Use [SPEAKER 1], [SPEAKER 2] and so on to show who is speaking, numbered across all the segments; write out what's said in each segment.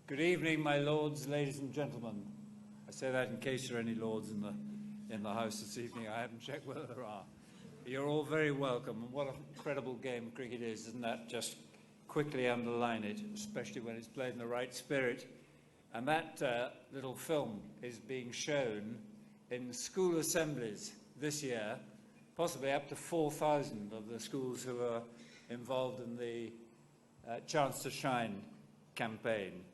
[SPEAKER 1] Good evening, my lords, ladies and gentlemen. I say that in case there are any lords in the house this evening. I haven't checked whether there are. You're all very welcome. And what an incredible game cricket is, doesn't that just quickly underline it, especially when it's played in the right spirit. And that little film is being shown in school assemblies this year, possibly up to 4,000 of the schools who are involved in the Chance to Shine campaign.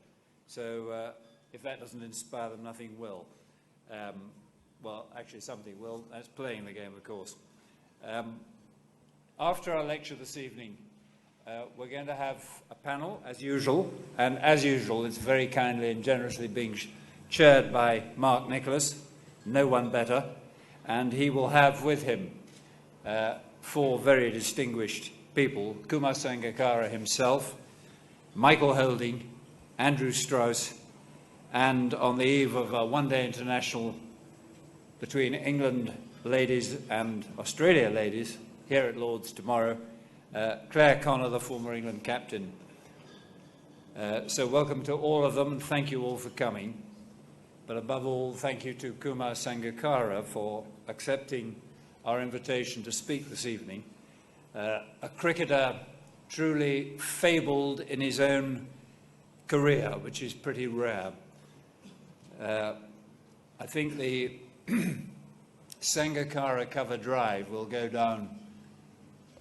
[SPEAKER 1] So if that doesn't inspire them, nothing will. Well, actually something will. That's playing the game, of course. After our lecture this evening, we're going to have a panel, as usual. And as usual, it's very kindly and generously being chaired by Mark Nicholas, no one better. And he will have with him four very distinguished people: Kumar Sangakkara himself, Michael Holding, Andrew Strauss, and on the eve of a one-day international between England ladies and Australia ladies, here at Lord's tomorrow, Claire Connor, the former England captain. So welcome to all of them, and thank you all for coming. But above all, thank you to Kumar Sangakkara for accepting our invitation to speak this evening. A cricketer truly fabled in his own career, which is pretty rare. I think the Sangakkara cover drive will go down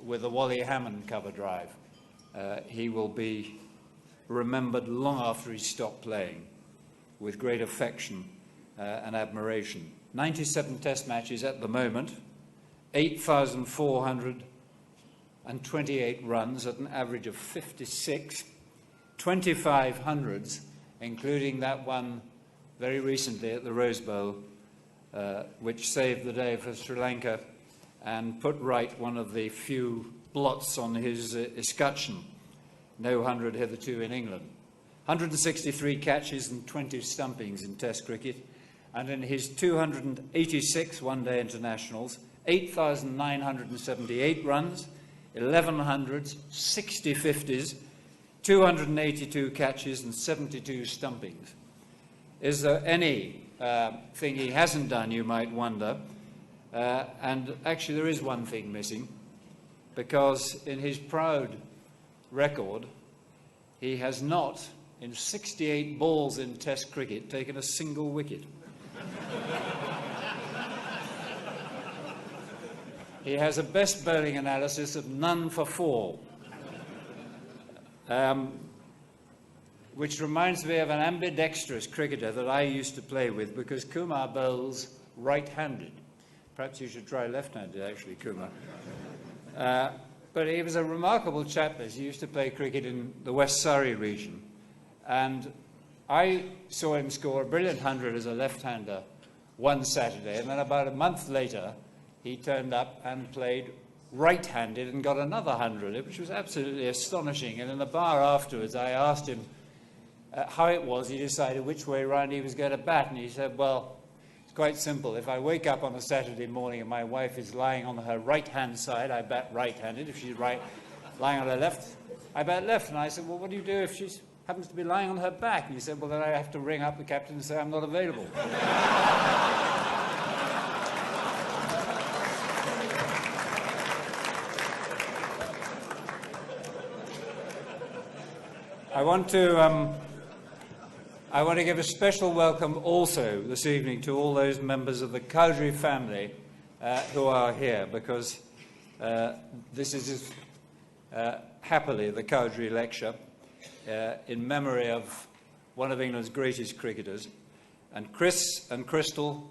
[SPEAKER 1] with the Wally Hammond cover drive. He will be remembered long after he stopped playing with great affection and admiration. 97 test matches at the moment, 8,428 runs at an average of 56, 25 hundreds, including that one very recently at the Rose Bowl, which saved the day for Sri Lanka and put right one of the few blots on his escutcheon. No 100 hitherto in England. 163 catches and 20 stumpings in Test cricket, and in his 286 one-day internationals, 8,978 runs, 11 hundreds, 60 50s, 282 catches and 72 stumpings. Is there any thing he hasn't done, you might wonder? And actually there is one thing missing, because in his proud record, he has not, in 68 balls in Test cricket, taken a single wicket. He has a best bowling analysis of none for 4. Which reminds me of an ambidextrous cricketer that I used to play with, because Kumar bowls right-handed. Perhaps you should try left-handed, actually, Kumar. But he was a remarkable chap. He used to play cricket in the West Surrey region. And I saw him score a brilliant 100 as a left-hander one Saturday, and then about a month later, he turned up and played right-handed and got another 100, which was absolutely astonishing. And in the bar afterwards, I asked him how it was he decided which way round he was going to bat, and he said, well, it's quite simple. If I wake up on a Saturday morning and my wife is lying on her right-hand side, I bat right-handed. If she's lying on her left, I bat left. And I said, well, what do you do if she happens to be lying on her back? And he said, well, then I have to ring up the captain and say I'm not available. I want to give a special welcome also this evening to all those members of the Cowdrey family who are here, because this is happily the Cowdrey Lecture in memory of one of England's greatest cricketers. And Chris and Crystal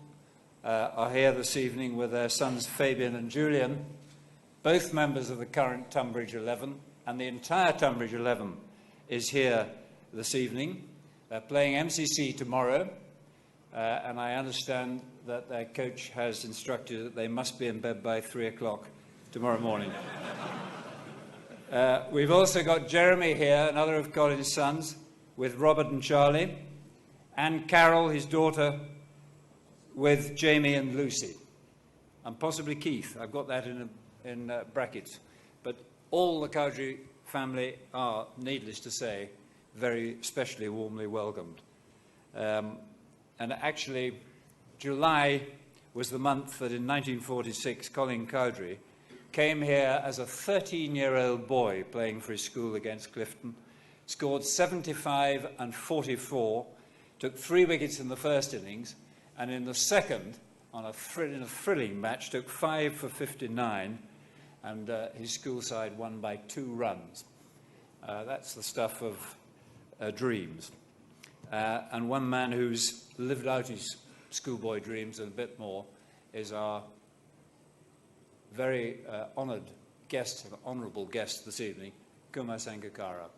[SPEAKER 1] are here this evening with their sons Fabian and Julian, both members of the current Tunbridge 11, and the entire Tunbridge 11 is here this evening. They're playing MCC tomorrow, and I understand that their coach has instructed that they must be in bed by 3 o'clock tomorrow morning. We've also got Jeremy here, another of Colin's sons, with Robert and Charlie, and Carol, his daughter, with Jamie and Lucy, and possibly Keith. I've got that in brackets. But all the Cowdrey family are, needless to say, very especially warmly welcomed. And actually, July was the month that in 1946 Colin Cowdrey came here as a 13-year-old boy playing for his school against Clifton, scored 75 and 44, took 3 wickets in the first innings, and in the second, in a thrilling match, took 5 for 59, and his school side won by 2 runs. That's the stuff of dreams. And one man who's lived out his schoolboy dreams and a bit more is our very honoured guest, honourable guest this evening, Kumar Sangakkara.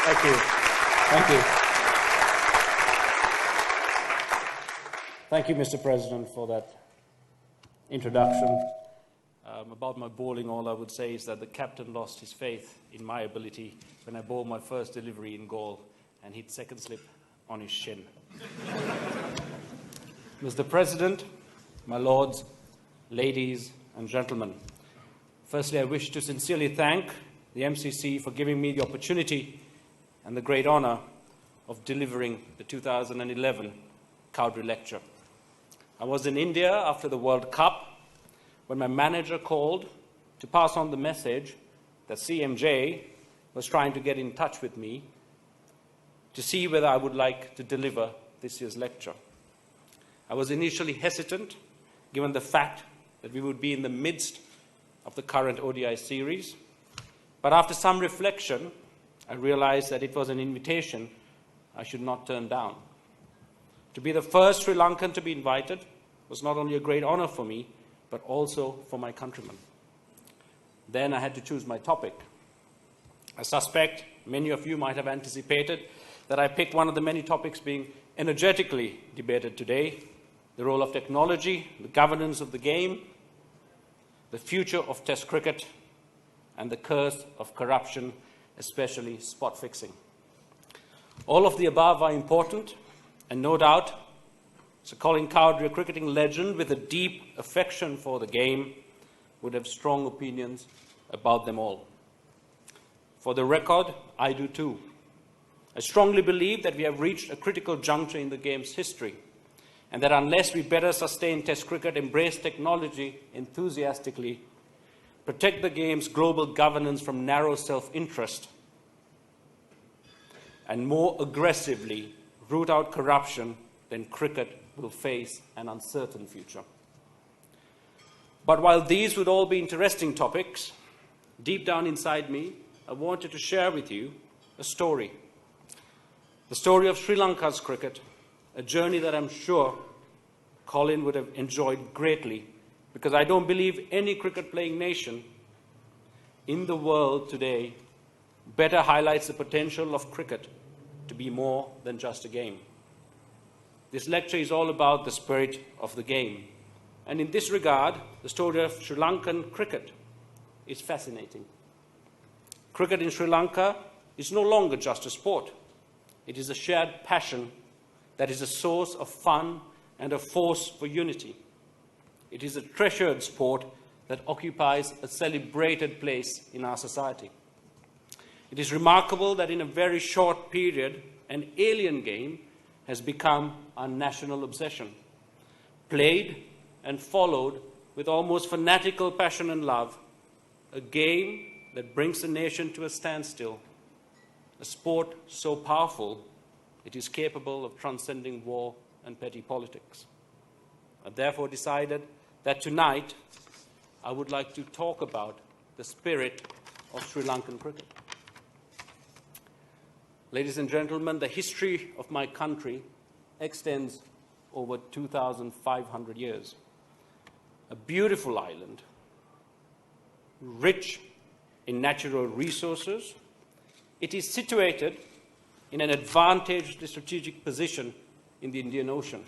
[SPEAKER 2] Thank you. Thank you. Thank you, Mr. President, for that introduction. About my bowling, all I would say is that the captain lost his faith in my ability when I bowled my first delivery in goal and hit second slip on his shin. Mr. President, my lords, ladies and gentlemen, firstly I wish to sincerely thank the MCC for giving me the opportunity and the great honour of delivering the 2011 Cowdrey Lecture. I was in India after the World Cup when my manager called to pass on the message that CMJ was trying to get in touch with me to see whether I would like to deliver this year's lecture. I was initially hesitant, given the fact that we would be in the midst of the current ODI series, but after some reflection, I realized that it was an invitation I should not turn down. To be the first Sri Lankan to be invited was not only a great honor for me, but also for my countrymen. Then I had to choose my topic. I suspect many of you might have anticipated that I picked one of the many topics being energetically debated today: the role of technology, the governance of the game, the future of Test cricket, and the curse of corruption, especially spot fixing. All of the above are important, and no doubt Sir Colin Cowdrey, a cricketing legend with a deep affection for the game, would have strong opinions about them all. For the record, I do too. I strongly believe that we have reached a critical juncture in the game's history, and that unless we better sustain Test cricket, embrace technology enthusiastically, protect the game's global governance from narrow self-interest, and more aggressively root out corruption, then cricket will face an uncertain future. But while these would all be interesting topics, deep down inside me, I wanted to share with you a story. The story of Sri Lanka's cricket, a journey that I'm sure Colin would have enjoyed greatly, because I don't believe any cricket-playing nation in the world today better highlights the potential of cricket to be more than just a game. This lecture is all about the spirit of the game. And in this regard, the story of Sri Lankan cricket is fascinating. Cricket in Sri Lanka is no longer just a sport. It is a shared passion that is a source of fun and a force for unity. It is a treasured sport that occupies a celebrated place in our society. It is remarkable that in a very short period, an alien game has become our national obsession, played and followed with almost fanatical passion and love, a game that brings the nation to a standstill, a sport so powerful it is capable of transcending war and petty politics. I therefore decided that tonight I would like to talk about the spirit of Sri Lankan cricket. Ladies and gentlemen, the history of my country extends over 2,500 years. A beautiful island, rich in natural resources, it is situated in an advantaged strategic position in the Indian Ocean.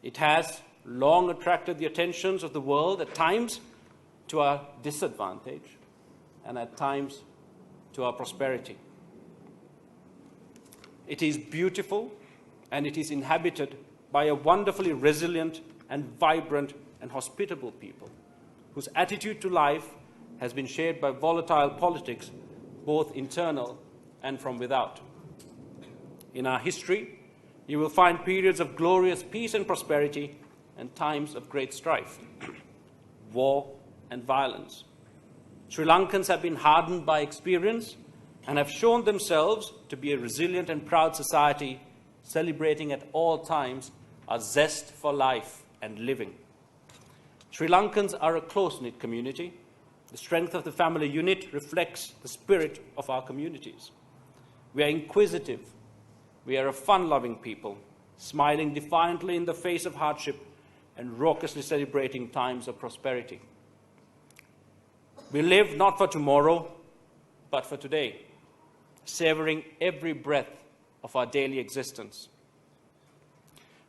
[SPEAKER 2] It has long attracted the attentions of the world, at times to our disadvantage and at times to our prosperity. It is beautiful, and it is inhabited by a wonderfully resilient and vibrant and hospitable people, whose attitude to life has been shaped by volatile politics, both internal and from without. In our history, you will find periods of glorious peace and prosperity and times of great strife, war and violence. Sri Lankans have been hardened by experience and have shown themselves to be a resilient and proud society, celebrating at all times our zest for life and living. Sri Lankans are a close-knit community. The strength of the family unit reflects the spirit of our communities. We are inquisitive. We are a fun-loving people, smiling defiantly in the face of hardship and raucously celebrating times of prosperity. We live not for tomorrow, but for today, savoring every breath of our daily existence.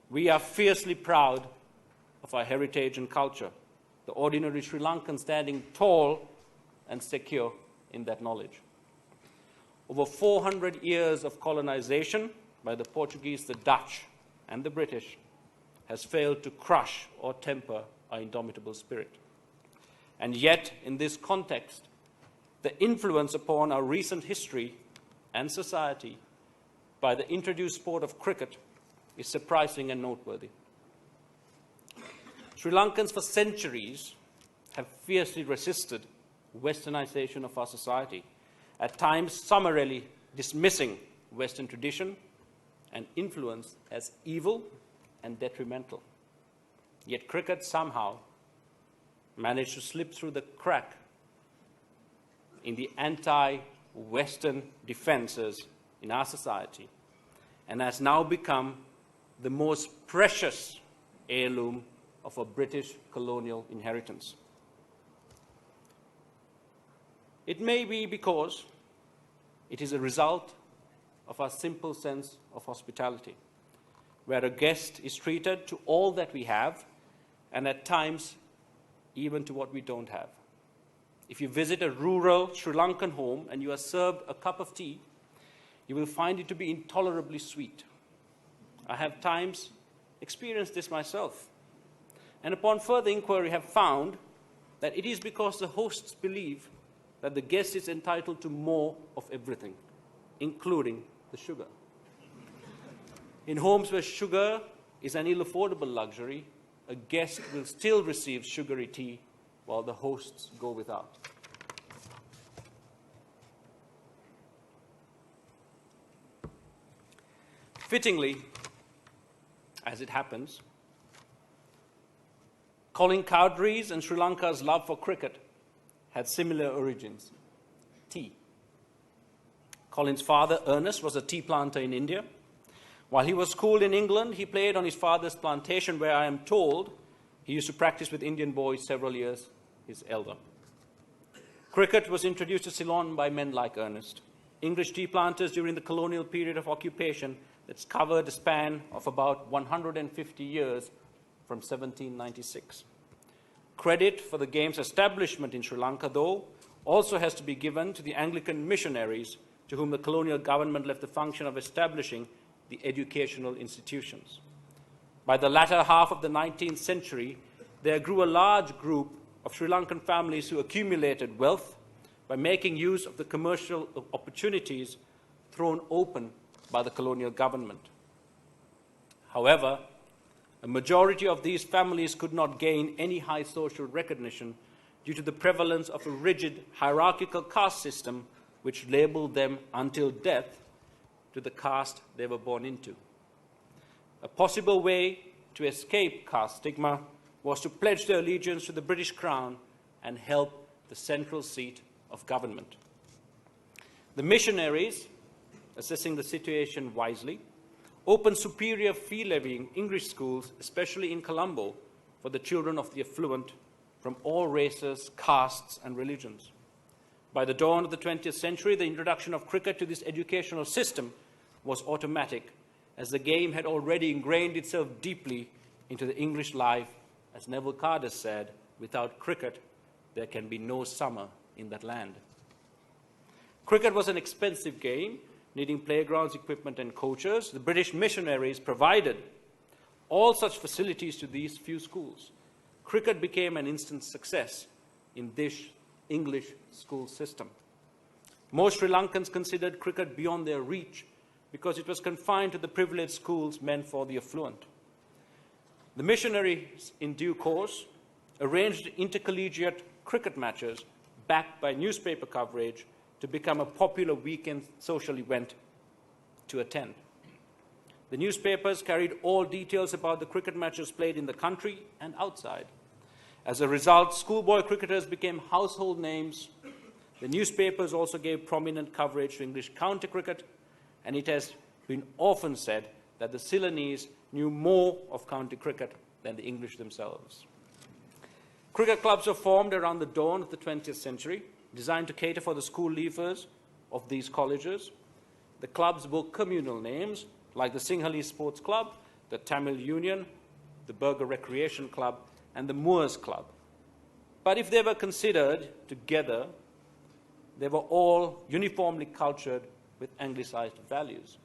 [SPEAKER 2] We are fiercely proud of our heritage and culture, the ordinary Sri Lankan standing tall and secure in that knowledge. Over 400 years of colonization by the Portuguese, the Dutch, and the British has failed to crush or temper our indomitable spirit. And yet, in this context, the influence upon our recent history and society by the introduced sport of cricket is surprising and noteworthy. Sri Lankans for centuries have fiercely resisted westernization of our society, at times summarily dismissing Western tradition and influence as evil and detrimental. Yet cricket somehow managed to slip through the crack in the anti-Western defenses in our society and has now become the most precious heirloom of a British colonial inheritance. It may be because it is a result of our simple sense of hospitality, where a guest is treated to all that we have and at times even to what we don't have. If you visit a rural Sri Lankan home and you are served a cup of tea, you will find it to be intolerably sweet. I have times experienced this myself, and upon further inquiry have found that it is because the hosts believe that the guest is entitled to more of everything, including the sugar. In homes where sugar is an ill-affordable luxury, a guest will still receive sugary tea while the hosts go without. Fittingly, as it happens, Colin Cowdrey's and Sri Lanka's love for cricket had similar origins: tea. Colin's father, Ernest, was a tea planter in India. While he was schooled in England, he played on his father's plantation, where I am told he used to practice with Indian boys several years his elder. Cricket was introduced to Ceylon by men like Ernest, English tea planters during the colonial period of occupation that's covered a span of about 150 years from 1796. Credit for the game's establishment in Sri Lanka, though, also has to be given to the Anglican missionaries to whom the colonial government left the function of establishing the educational institutions. By the latter half of the 19th century, there grew a large group of Sri Lankan families who accumulated wealth by making use of the commercial opportunities thrown open by the colonial government. However, a majority of these families could not gain any high social recognition due to the prevalence of a rigid hierarchical caste system which labeled them until death to the caste they were born into. A possible way to escape caste stigma was to pledge their allegiance to the British Crown and help the central seat of government. The missionaries, assessing the situation wisely, opened superior fee-levying English schools, especially in Colombo, for the children of the affluent from all races, castes, and religions. By the dawn of the 20th century, the introduction of cricket to this educational system was automatic, as the game had already ingrained itself deeply into the English life. As Neville Cardus said, without cricket, there can be no summer in that land. Cricket was an expensive game, needing playgrounds, equipment, and coaches, the British missionaries provided all such facilities to these few schools. Cricket became an instant success in this English school system. Most Sri Lankans considered cricket beyond their reach because it was confined to the privileged schools meant for the affluent. The missionaries, in due course, arranged intercollegiate cricket matches backed by newspaper coverage to become a popular weekend social event to attend. The newspapers carried all details about the cricket matches played in the country and outside. As a result, schoolboy cricketers became household names. The newspapers also gave prominent coverage to English county cricket, and it has been often said that the Ceylonese knew more of county cricket than the English themselves. Cricket clubs were formed around the dawn of the 20th century, designed to cater for the school leavers of these colleges. The clubs bore communal names like the Sinhalese Sports Club, the Tamil Union, the Burger Recreation Club, and the Moors Club. But if they were considered together, they were all uniformly cultured with Anglicized values.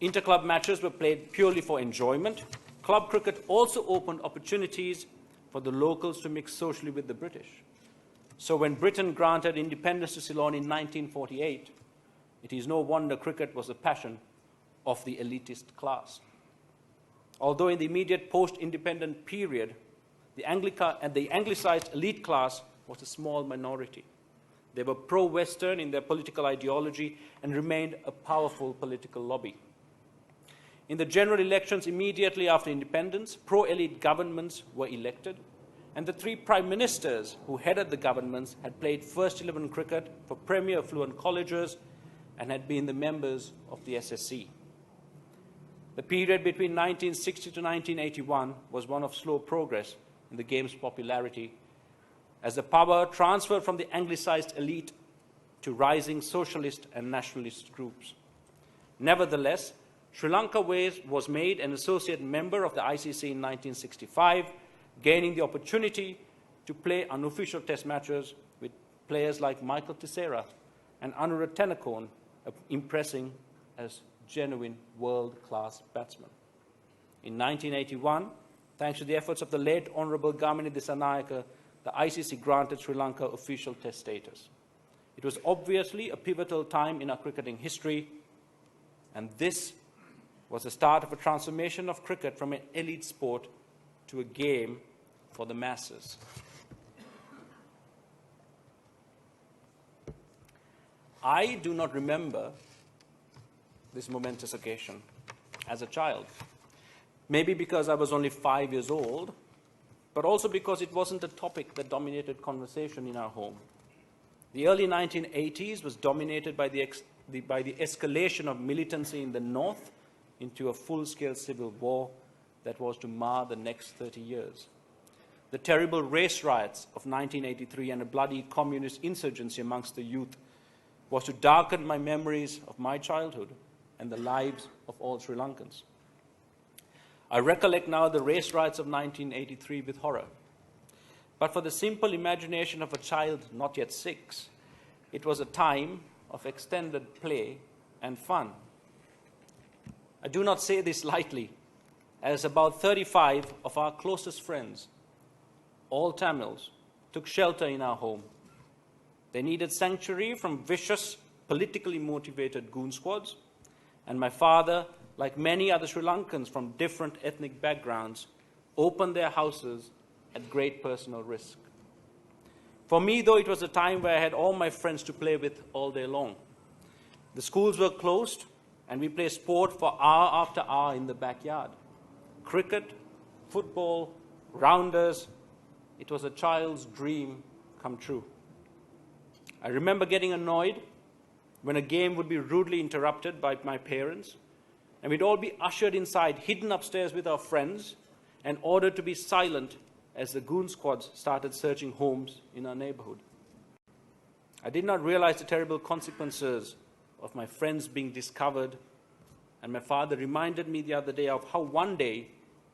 [SPEAKER 2] Inter-club matches were played purely for enjoyment. Club cricket also opened opportunities for the locals to mix socially with the British. So when Britain granted independence to Ceylon in 1948, it is no wonder cricket was a passion of the elitist class. Although in the immediate post-independent period, the Anglicized elite class was a small minority. They were pro-Western in their political ideology and remained a powerful political lobby. In the general elections immediately after independence, pro-elite governments were elected, and the three prime ministers who headed the governments had played first-11 cricket for premier affluent colleges and had been the members of the SSC. The period between 1960 to 1981 was one of slow progress in the game's popularity, as the power transferred from the Anglicized elite to rising socialist and nationalist groups. Nevertheless, Sri Lanka was made an associate member of the ICC in 1965, gaining the opportunity to play unofficial test matches with players like Michael Tissera and Anura Tennakoon, impressing as genuine world-class batsmen. In 1981, thanks to the efforts of the late Honourable Gamini Dissanayake, the ICC granted Sri Lanka official test status. It was obviously a pivotal time in our cricketing history, and this was the start of a transformation of cricket from an elite sport to a game for the masses. I do not remember this momentous occasion as a child. Maybe because I was only 5 years old, but also because it wasn't a topic that dominated conversation in our home. The early 1980s was dominated by the escalation of militancy in the north into a full-scale civil war that was to mar the next 30 years. The terrible race riots of 1983 and a bloody communist insurgency amongst the youth was to darken my memories of my childhood and the lives of all Sri Lankans. I recollect now the race riots of 1983 with horror. But for the simple imagination of a child not yet 6, it was a time of extended play and fun. I do not say this lightly, as about 35 of our closest friends, all Tamils, took shelter in our home. They needed sanctuary from vicious, politically motivated goon squads, and my father, like many other Sri Lankans from different ethnic backgrounds, opened their houses at great personal risk. For me, though, it was a time where I had all my friends to play with all day long. The schools were closed, and we played sport for hour after hour in the backyard. Cricket, football, rounders. It was a child's dream come true. I remember getting annoyed when a game would be rudely interrupted by my parents, and we'd all be ushered inside, hidden upstairs with our friends, and ordered to be silent as the goon squads started searching homes in our neighborhood. I did not realize the terrible consequences of my friends being discovered, and my father reminded me the other day of how one day,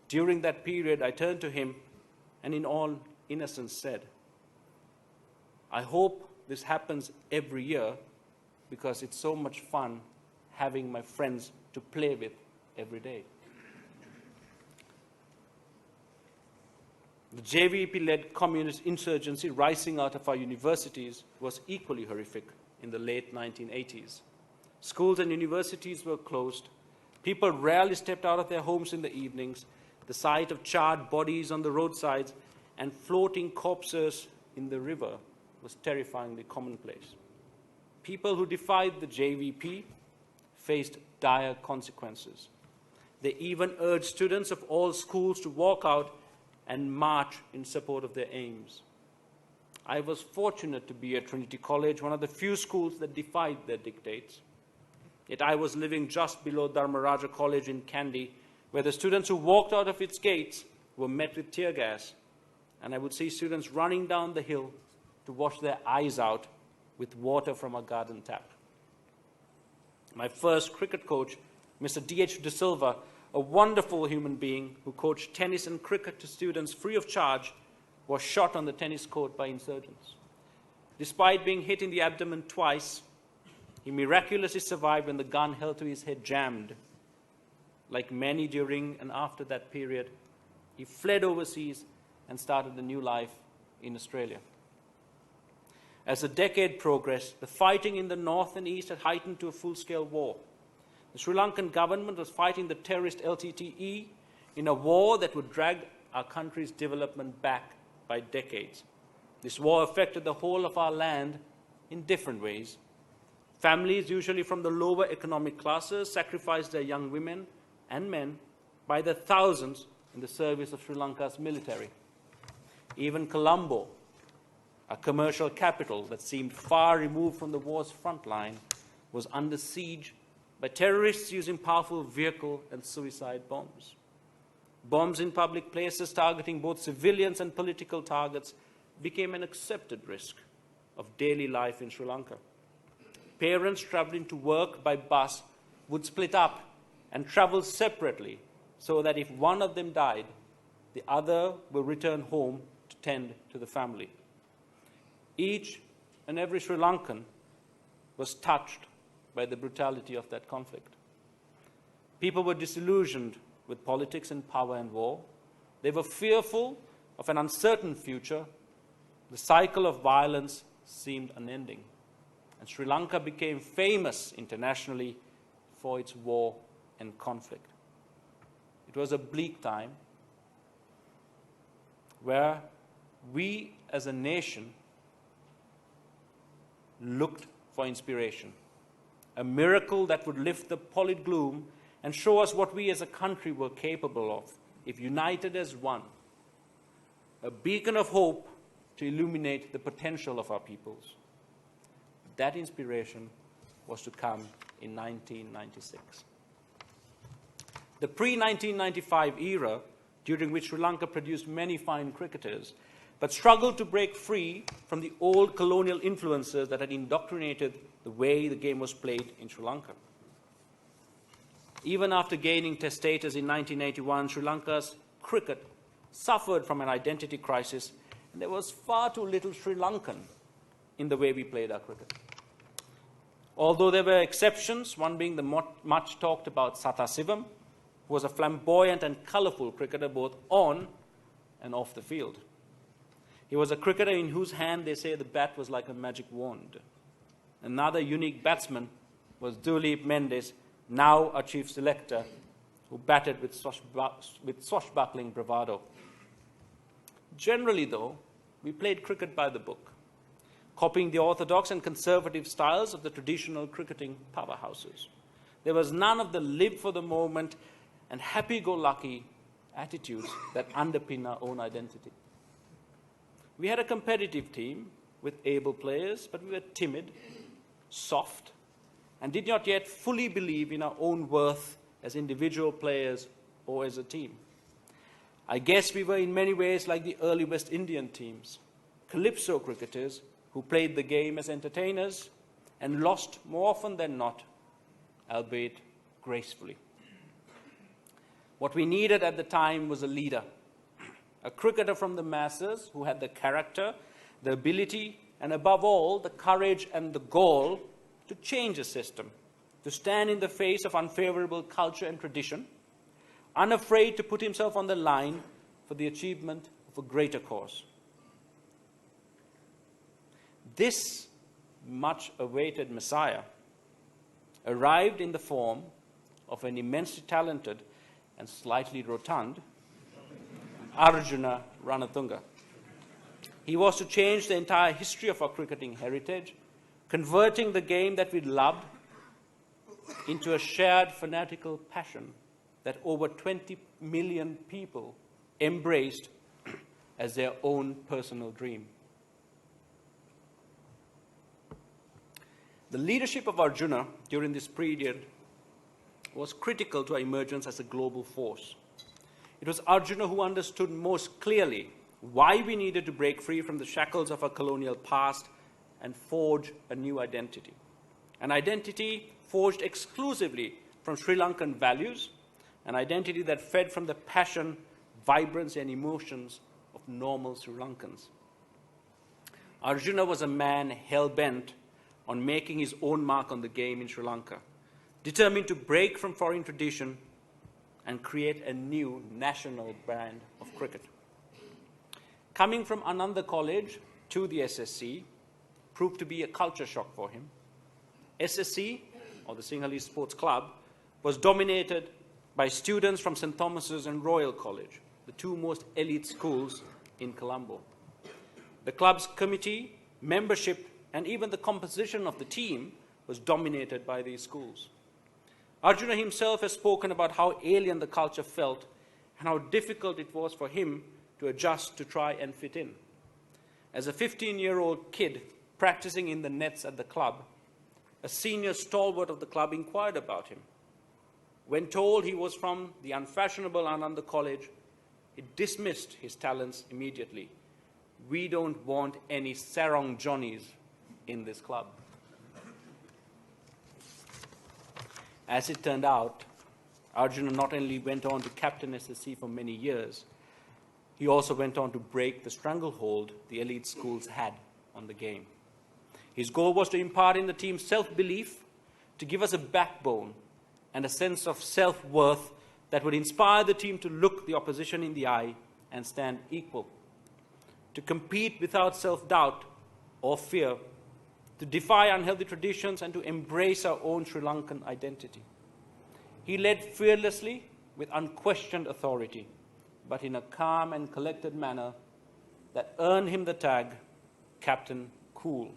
[SPEAKER 2] during that period, I turned to him and in all innocence said, "I hope this happens every year because it's so much fun having my friends to play with every day. The JVP-led communist insurgency rising out of our universities was equally horrific in the late 1980s. Schools and universities were closed. People rarely stepped out of their homes in the evenings. The sight of charred bodies on the roadsides and floating corpses in the river was terrifyingly commonplace. People who defied the JVP faced dire consequences. They even urged students of all schools to walk out and march in support of their aims. I was fortunate to be at Trinity College, one of the few schools that defied their dictates. Yet I was living just below Dharmaraja College in Kandy, where the students who walked out of its gates were met with tear gas, and I would see students running down the hill to wash their eyes out with water from a garden tap. My first cricket coach, Mr. D.H. De Silva, a wonderful human being who coached tennis and cricket to students free of charge, was shot on the tennis court by insurgents. Despite being hit in the abdomen twice, he miraculously survived when the gun held to his head jammed. Like many during and after that period, he fled overseas and started a new life in Australia. As the decade progressed, the fighting in the north and east had heightened to a full-scale war. The Sri Lankan government was fighting the terrorist LTTE in a war that would drag our country's development back by decades. This war affected the whole of our land in different ways. Families, usually from the lower economic classes, sacrificed their young women and men by the thousands in the service of Sri Lanka's military. Even Colombo, a commercial capital that seemed far removed from the war's front line, was under siege by terrorists using powerful vehicle and suicide bombs. Bombs in public places targeting both civilians and political targets became an accepted risk of daily life in Sri Lanka. Parents traveling to work by bus would split up and travel separately so that if one of them died, the other will return home to tend to the family. Each and every Sri Lankan was touched by the brutality of that conflict. People were disillusioned with politics and power and war. They were fearful of an uncertain future. The cycle of violence seemed unending. And Sri Lanka became famous internationally for its war and conflict. It was a bleak time where we as a nation looked for inspiration, a miracle that would lift the pallid gloom and show us what we as a country were capable of if united as one, a beacon of hope to illuminate the potential of our peoples. That inspiration was to come in 1996. The pre-1995 era, during which Sri Lanka produced many fine cricketers, but struggled to break free from the old colonial influences that had indoctrinated the way the game was played in Sri Lanka. Even after gaining test status in 1981, Sri Lanka's cricket suffered from an identity crisis, and there was far too little Sri Lankan in the way we played our cricket. Although there were exceptions, one being the much talked about Sata Sivam, who was a flamboyant and colourful cricketer both on and off the field. He was a cricketer in whose hand they say the bat was like a magic wand. Another unique batsman was Duleep Mendes, now a chief selector, who batted with swashbuckling bravado. Generally, though, we played cricket by the book, copying the orthodox and conservative styles of the traditional cricketing powerhouses. There was none of the live for the moment and happy-go-lucky attitudes that underpin our own identity. We had a competitive team with able players, but we were timid, soft, and did not yet fully believe in our own worth as individual players or as a team. I guess we were in many ways like the early West Indian teams, calypso cricketers who played the game as entertainers and lost more often than not, albeit gracefully. What we needed at the time was a leader, a cricketer from the masses who had the character, the ability, and above all, the courage and the gall to change the system, to stand in the face of unfavorable culture and tradition, unafraid to put himself on the line for the achievement of a greater cause. This much-awaited Messiah arrived in the form of an immensely talented and slightly rotund Arjuna Ranatunga. He was to change the entire history of our cricketing heritage, converting the game that we loved into a shared fanatical passion that over 20 million people embraced as their own personal dream. The leadership of Arjuna during this period was critical to our emergence as a global force. It was Arjuna who understood most clearly why we needed to break free from the shackles of our colonial past and forge a new identity. An identity forged exclusively from Sri Lankan values, an identity that fed from the passion, vibrancy, and emotions of normal Sri Lankans. Arjuna was a man hell-bent on making his own mark on the game in Sri Lanka, determined to break from foreign tradition and create a new national brand of cricket. Coming from Ananda College to the SSC proved to be a culture shock for him. SSC, or the Sinhalese Sports Club, was dominated by students from St. Thomas's and Royal College, the two most elite schools in Colombo. The club's committee, membership, and even the composition of the team was dominated by these schools. Arjuna himself has spoken about how alien the culture felt and how difficult it was for him to adjust to try and fit in. As a 15-year-old kid practicing in the nets at the club, a senior stalwart of the club inquired about him. When told he was from the unfashionable Ananda College, he dismissed his talents immediately. "We don't want any sarong Johnnies in this club." As it turned out, Arjuna not only went on to captain SSC for many years, he also went on to break the stranglehold the elite schools had on the game. His goal was to impart in the team self-belief, to give us a backbone and a sense of self-worth that would inspire the team to look the opposition in the eye and stand equal, to compete without self-doubt or fear, to defy unhealthy traditions and to embrace our own Sri Lankan identity. He led fearlessly with unquestioned authority, but in a calm and collected manner that earned him the tag Captain Cool.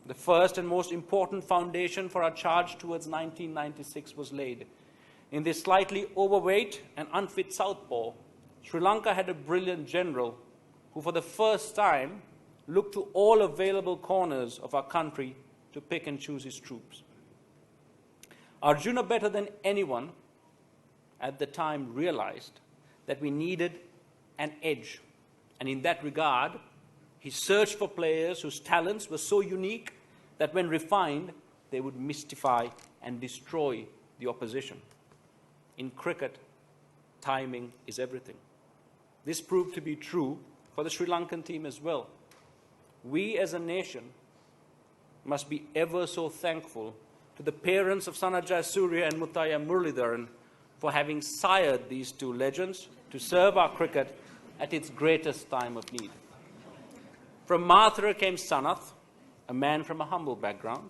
[SPEAKER 2] The first and most important foundation for our charge towards 1996 was laid. In this slightly overweight and unfit southpaw, Sri Lanka had a brilliant general who for the first time looked to all available corners of our country to pick and choose his troops. Arjuna, better than anyone at the time, realized that we needed an edge. And in that regard, he searched for players whose talents were so unique that when refined, they would mystify and destroy the opposition. In cricket, timing is everything. This proved to be true for the Sri Lankan team as well. We as a nation must be ever so thankful to the parents of Sanajaya Surya and Muthaiya Muralidharan for having sired these two legends to serve our cricket at its greatest time of need. From Mathura came Sanath, a man from a humble background,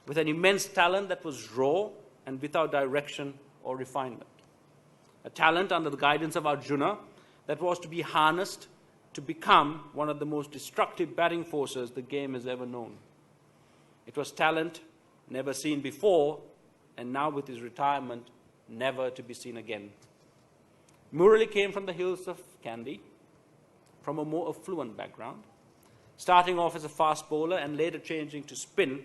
[SPEAKER 2] with an immense talent that was raw and without direction or refinement. A talent under the guidance of Arjuna that was to be harnessed to become one of the most destructive batting forces the game has ever known. It was talent never seen before, and now with his retirement, never to be seen again. Murali came from the hills of Kandy, from a more affluent background. Starting off as a fast bowler and later changing to spin,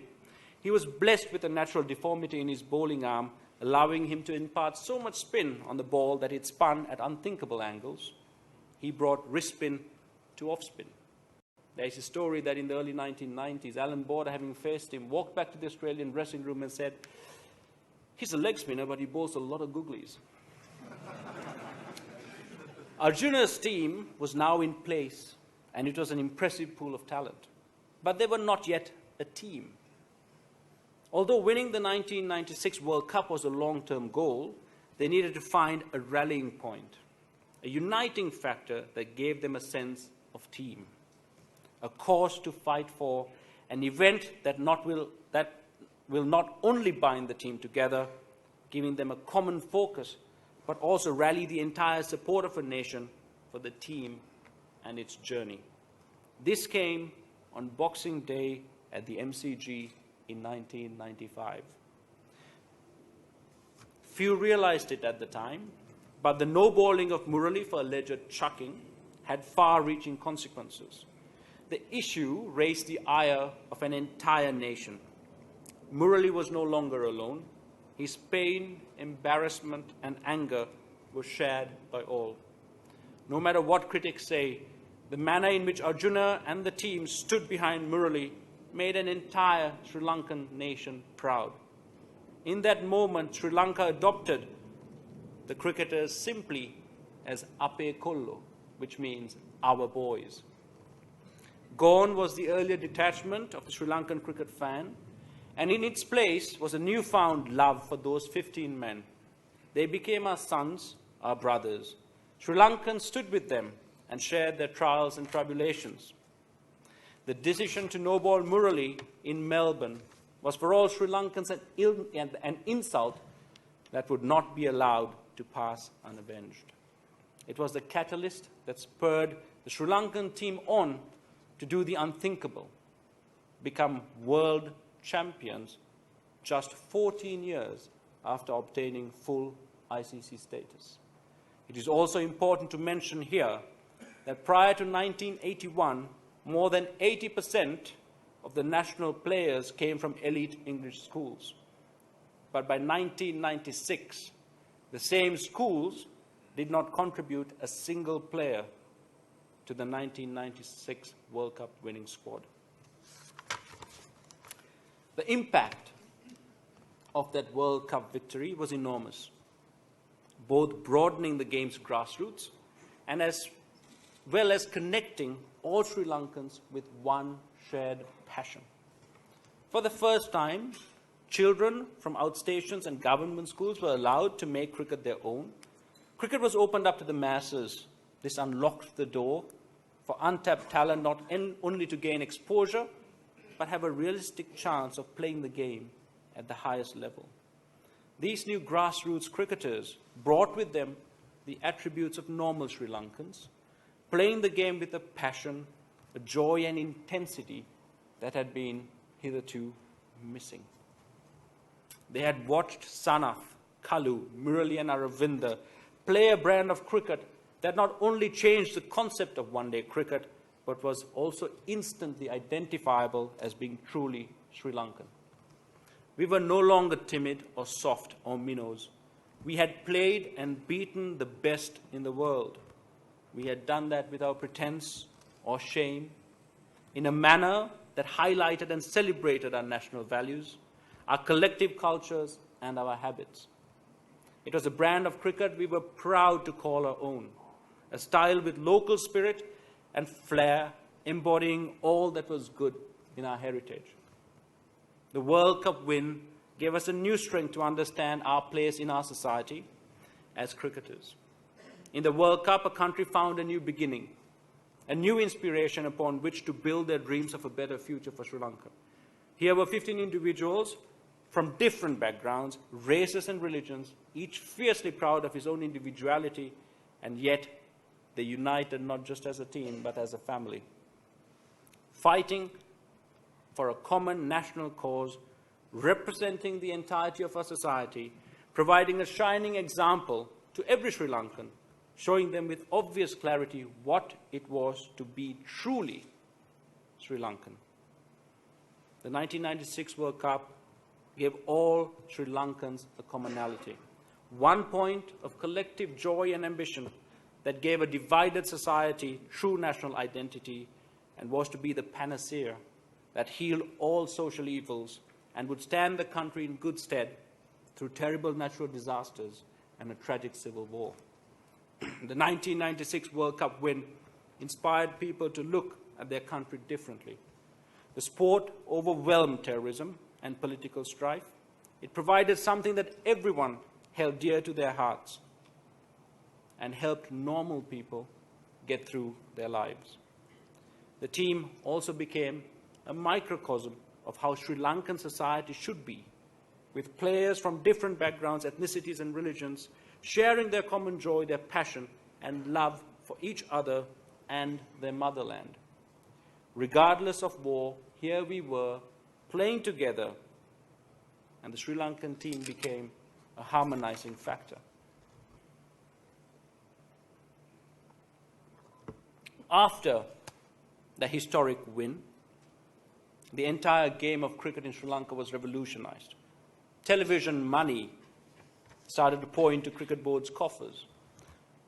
[SPEAKER 2] he was blessed with a natural deformity in his bowling arm, allowing him to impart so much spin on the ball that it spun at unthinkable angles. He brought wrist spin to off spin. There is a story that in the early 1990s, Alan Border, having faced him, walked back to the Australian dressing room and said, "He's a leg spinner, but he bowls a lot of googlies." Arjuna's team was now in place, and it was an impressive pool of talent. but they were not yet a team. Although winning the 1996 World Cup was a long-term goal, they needed to find a rallying point, a uniting factor that gave them a sense of team, a cause to fight for, an event that will not only bind the team together, giving them a common focus, but also rally the entire support of a nation for the team and its journey. This came on Boxing Day at the MCG in 1995. Few realized it at the time, but the no-balling of Murali for alleged chucking had far-reaching consequences. The issue raised the ire of an entire nation. Murali was no longer alone. His pain, embarrassment, and anger were shared by all. No matter what critics say, the manner in which Arjuna and the team stood behind Murali made an entire Sri Lankan nation proud. In that moment, Sri Lanka adopted the cricketers simply as Ape Kollo, which means our boys. Gone was the earlier detachment of the Sri Lankan cricket fan, and in its place was a newfound love for those 15 men. They became our sons, our brothers. Sri Lankans stood with them and shared their trials and tribulations. The decision to no-ball Murali in Melbourne was for all Sri Lankans an insult that would not be allowed to pass unavenged. It was the catalyst that spurred the Sri Lankan team on to do the unthinkable, become world champions just 14 years after obtaining full ICC status. It is also important to mention here that prior to 1981, more than 80% of the national players came from elite English schools. But by 1996, the same schools did not contribute a single player to the 1996 World Cup winning squad. The impact of that World Cup victory was enormous, both broadening the game's grassroots and as well as connecting all Sri Lankans with one shared passion. For the first time, children from outstations and government schools were allowed to make cricket their own. Cricket was opened up to the masses. This unlocked the door for untapped talent not only to gain exposure, but have a realistic chance of playing the game at the highest level. These new grassroots cricketers brought with them the attributes of normal Sri Lankans, playing the game with a passion, a joy and intensity that had been hitherto missing. They had watched Sanath, Kalu, Murali and Aravinda play a brand of cricket that not only changed the concept of one-day cricket, but was also instantly identifiable as being truly Sri Lankan. We were no longer timid or soft or minnows. We had played and beaten the best in the world. We had done that without pretense or shame, in a manner that highlighted and celebrated our national values, our collective cultures, and our habits. It was a brand of cricket we were proud to call our own, a style with local spirit and flair, embodying all that was good in our heritage. The World Cup win gave us a new strength to understand our place in our society as cricketers. In the World Cup, a country found a new beginning, a new inspiration upon which to build their dreams of a better future for Sri Lanka. Here were 15 individuals from different backgrounds, races and religions, each fiercely proud of his own individuality, and yet they united not just as a team, but as a family, fighting for a common national cause, representing the entirety of our society, providing a shining example to every Sri Lankan, showing them with obvious clarity what it was to be truly Sri Lankan. The 1996 World Cup gave all Sri Lankans a commonality, one point of collective joy and ambition that gave a divided society true national identity and was to be the panacea that healed all social evils and would stand the country in good stead through terrible natural disasters and a tragic civil war. The 1996 World Cup win inspired people to look at their country differently. The sport overwhelmed terrorism and political strife. It provided something that everyone held dear to their hearts and helped normal people get through their lives. The team also became a microcosm of how Sri Lankan society should be, with players from different backgrounds, ethnicities, and religions sharing their common joy, their passion, and love for each other and their motherland. Regardless of war, here we were, playing together, and the Sri Lankan team became a harmonizing factor. After the historic win, the entire game of cricket in Sri Lanka was revolutionized. Television money started to pour into cricket board's coffers.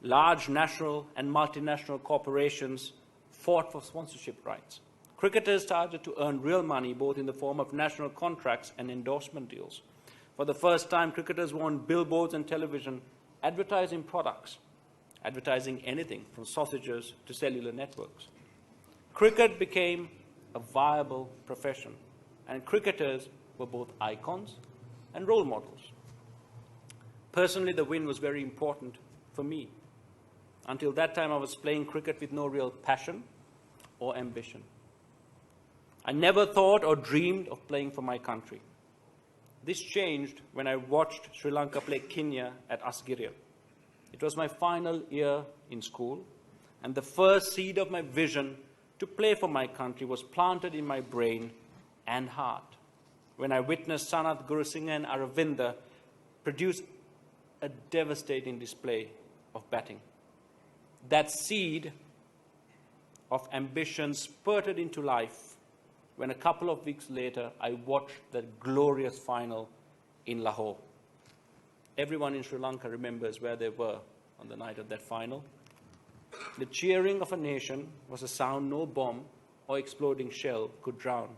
[SPEAKER 2] Large national and multinational corporations fought for sponsorship rights. Cricketers started to earn real money, both in the form of national contracts and endorsement deals. For the first time, cricketers were on billboards and television advertising products, advertising anything from sausages to cellular networks. Cricket became a viable profession, and cricketers were both icons and role models. Personally, the win was very important for me. Until that time, I was playing cricket with no real passion or ambition. I never thought or dreamed of playing for my country. This changed when I watched Sri Lanka play Kenya at Asgiriya. It was my final year in school, and the first seed of my vision to play for my country was planted in my brain and heart when I witnessed Sanath, Gurusingha, and Aravinda produce a devastating display of batting. That seed of ambition spurted into life when a couple of weeks later I watched that glorious final in Lahore. Everyone in Sri Lanka remembers where they were on the night of that final. The cheering of a nation was a sound no bomb or exploding shell could drown.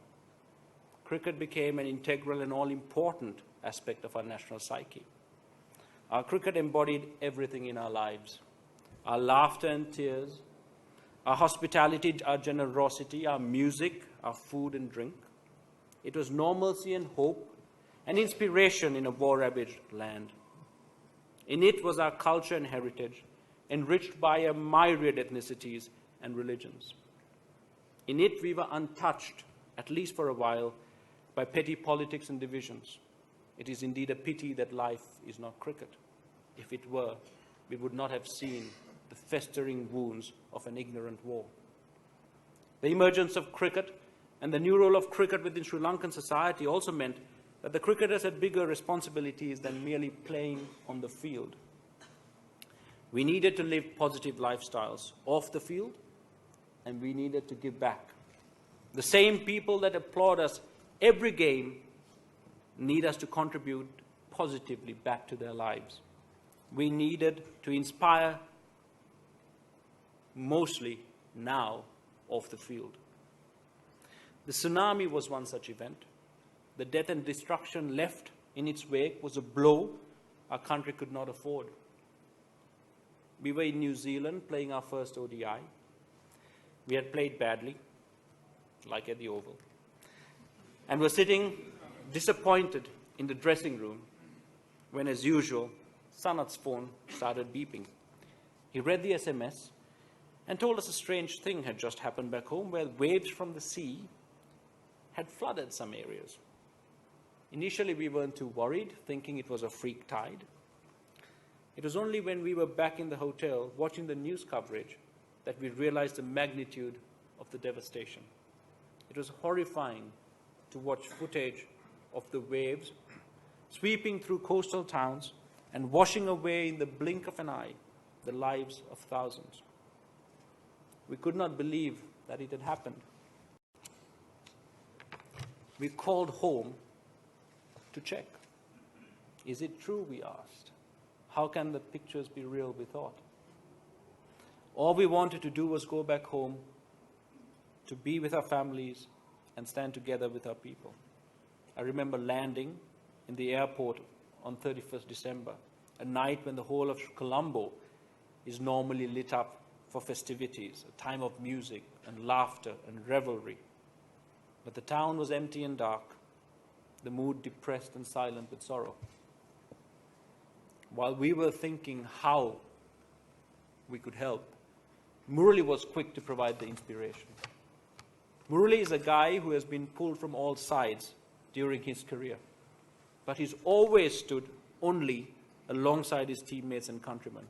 [SPEAKER 2] Cricket became an integral and all-important aspect of our national psyche. Our cricket embodied everything in our lives: our laughter and tears, our hospitality, our generosity, our music, our food and drink. It was normalcy and hope and inspiration in a war-ravaged land. In it was our culture and heritage, enriched by a myriad ethnicities and religions. In it we were untouched, at least for a while, by petty politics and divisions. It is indeed a pity that life is not cricket. If it were, we would not have seen the festering wounds of an ignorant war. The emergence of cricket and the new role of cricket within Sri Lankan society also meant that the cricketers had bigger responsibilities than merely playing on the field. We needed to live positive lifestyles off the field, and we needed to give back. The same people that applaud us every game need us to contribute positively back to their lives. We needed to inspire mostly now off the field. The tsunami was one such event. The death and destruction left in its wake was a blow our country could not afford. We were in New Zealand playing our first ODI. We had played badly, like at the Oval, and were sitting disappointed in the dressing room when, as usual, Sanath's phone started beeping. He read the SMS and told us a strange thing had just happened back home, where waves from the sea had flooded some areas. Initially, we weren't too worried, thinking it was a freak tide. It was only when we were back in the hotel watching the news coverage that we realized the magnitude of the devastation. It was horrifying to watch footage of the waves sweeping through coastal towns and washing away in the blink of an eye the lives of thousands. We could not believe that it had happened. We called home to check. Is it true, we asked. How can the pictures be real, we thought. All we wanted to do was go back home to be with our families and stand together with our people. I remember landing in the airport on 31st December, a night when the whole of Colombo is normally lit up for festivities, a time of music and laughter and revelry. But the town was empty and dark, the mood depressed and silent with sorrow. While we were thinking how we could help, Murali was quick to provide the inspiration. Murali is a guy who has been pulled from all sides during his career, but he's always stood only alongside his teammates and countrymen.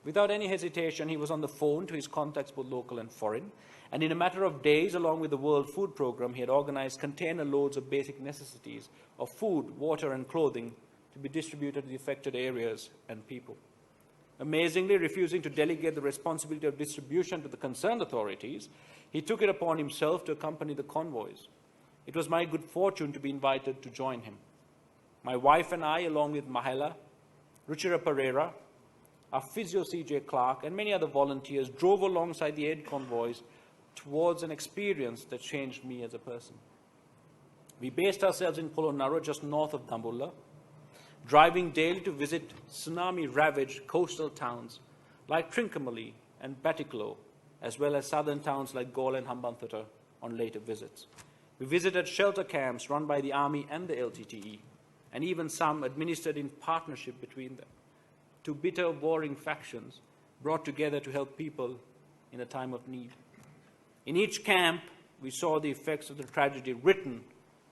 [SPEAKER 2] Without any hesitation, he was on the phone to his contacts, both local and foreign, and in a matter of days, along with the World Food Programme, he had organized container loads of basic necessities of food, water, and clothing to be distributed to the affected areas and people. Amazingly, refusing to delegate the responsibility of distribution to the concerned authorities, he took it upon himself to accompany the convoys. It was my good fortune to be invited to join him. My wife and I, along with Mahela, Ruchira Pereira, our physio CJ Clark, and many other volunteers, drove alongside the aid convoys towards an experience that changed me as a person. We based ourselves in Polonnaruwa, just north of Dambulla, driving daily to visit tsunami-ravaged coastal towns like Trincomalee and Batticaloa, as well as southern towns like Galle and Hambantota on later visits. We visited shelter camps run by the Army and the LTTE, and even some administered in partnership between them. Two bitter, warring factions brought together to help people in a time of need. In each camp, we saw the effects of the tragedy written